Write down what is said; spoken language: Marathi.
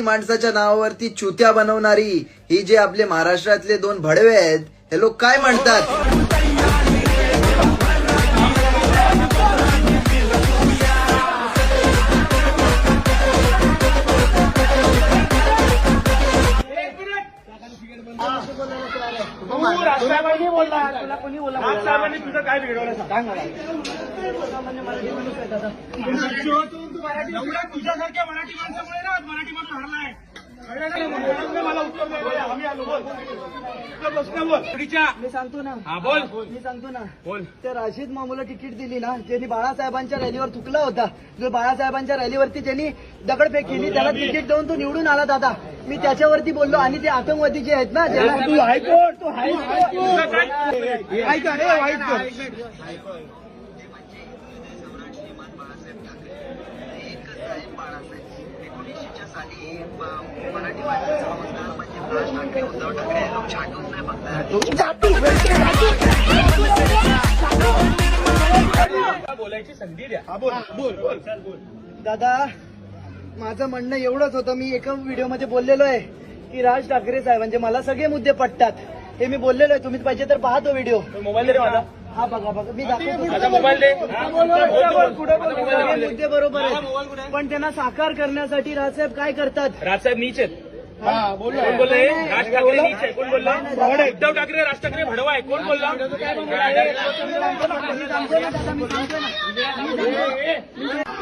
माणसाच्या नावावरती चुत्या बनवणारी ही जे आपले महाराष्ट्रातले दोन भडवे आहेत हे लोक काय म्हणतात? राजसाहेबांनी तुझं काय बिघडवलं सांग मला. तुझ्यासारख्या मराठी माणसामुळे ना मराठी माणूस हरलाय. मला उत्तर द्यायला आम्ही आलो. बोल मी सांगतो ना. हा बोल. मी सांगतो ना. बोल. त्या राशीद मामूला तिकीट दिली ना, ज्यांनी बाळासाहेबांच्या रॅलीवर थुकला होता, जो बाळासाहेबांच्या रॅलीवरती त्यांनी दगडफेक केली, त्याला तिकीट देऊन तो निवडून आला दादा. मी त्याच्यावरती बोललो. आणि ते आतंकवादी जे आहेत ना, तू हायकोर्ट तू ऐका रे हायकोर्ट. बोलायची संधी द्या. बोल बोल बोल बोल. दादा माझं म्हणणं एवढंच होतं. मी एका व्हिडिओमध्ये बोललेलो आहे की राज ठाकरे साहेब म्हणजे मला सगळे मुद्दे पटतात. हे मी बोललेलो आहे. तुम्ही पाहिजे तर पाहा तो व्हिडिओ. मोबाईल दे माझा. हा बघा बघा मी दाखवतो. मोबाईल दे. सगळे मुद्दे बरोबर आहेत, पण त्यांना साकार करण्यासाठी राजसाहेब काय करतात? राजसाहेब नीच आहेत. कोण बोलले? राज ठाकरे नीच आहे. कोण बोलला? उद्धव ठाकरे राज ठाकरे भडवा आहे. कोण बोलला? मी सांगतो ना, मी सांगतो ना.